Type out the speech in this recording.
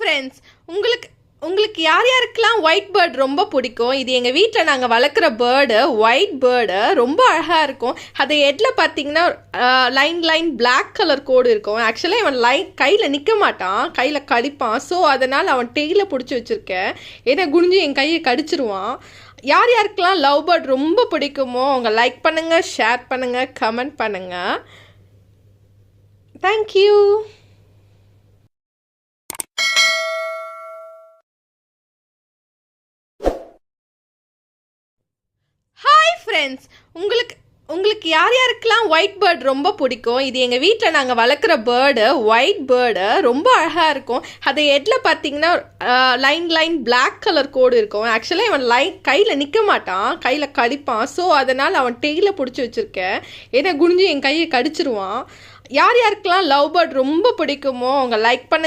Friends, உங்களுக்கு உங்களுக்கு யார் யாருக்கெல்லாம் ஒயிட் பேர்ட் ரொம்ப பிடிக்கும்? இது எங்கள் வீட்டில் நாங்கள் வளர்க்குற பேர்டு, ஒயிட் பேர்டு. ரொம்ப அழகாக இருக்கும். அதை ஹெட்டில் பார்த்தீங்கன்னா லைன் பிளாக் கலர் கோடு இருக்கும். ஆக்சுவலாக இவன் கையில் நிற்க மாட்டான், கையில் கடிப்பான். ஸோ அதனால் அவன் டெய்ல பிடிச்சி வச்சுருக்கேன். ஏன்னா குனிஞ்சு என் கையை கடிச்சிருவான். யார் யாருக்கெல்லாம் லவ் பேர்ட் ரொம்ப பிடிக்குமோ அவங்க லைக் பண்ணுங்கள், ஷேர் பண்ணுங்கள், கமெண்ட் பண்ணுங்கள். தேங்க்யூ. ஹாய் ஃப்ரெண்ட்ஸ், உங்களுக்கு உங்களுக்கு யார் யாருக்கெல்லாம் ஒயிட் பேர்ட் ரொம்ப பிடிக்கும்? இது எங்கள் வீட்டில் நாங்கள் வளர்க்குற பேர்டு, ஒயிட் பேர்டு. ரொம்ப அழகாக இருக்கும். அதை ஹெட்டில் பார்த்தீங்கன்னா லைன் பிளாக் கலர் கோடு இருக்கும். ஆக்சுவலாக இவன் கையில் நிற்க மாட்டான், கையில் கடிப்பான். ஸோ அதனால் அவன் டெய்ல பிடிச்சி வச்சுருக்கேன். ஏன்னா குனிஞ்சு என் கையை கடிச்சிருவான். யார் யாருக்கெல்லாம் லவ் பேர்ட் ரொம்ப பிடிக்குமோ அவங்க லைக் பண்ணுங்கள்.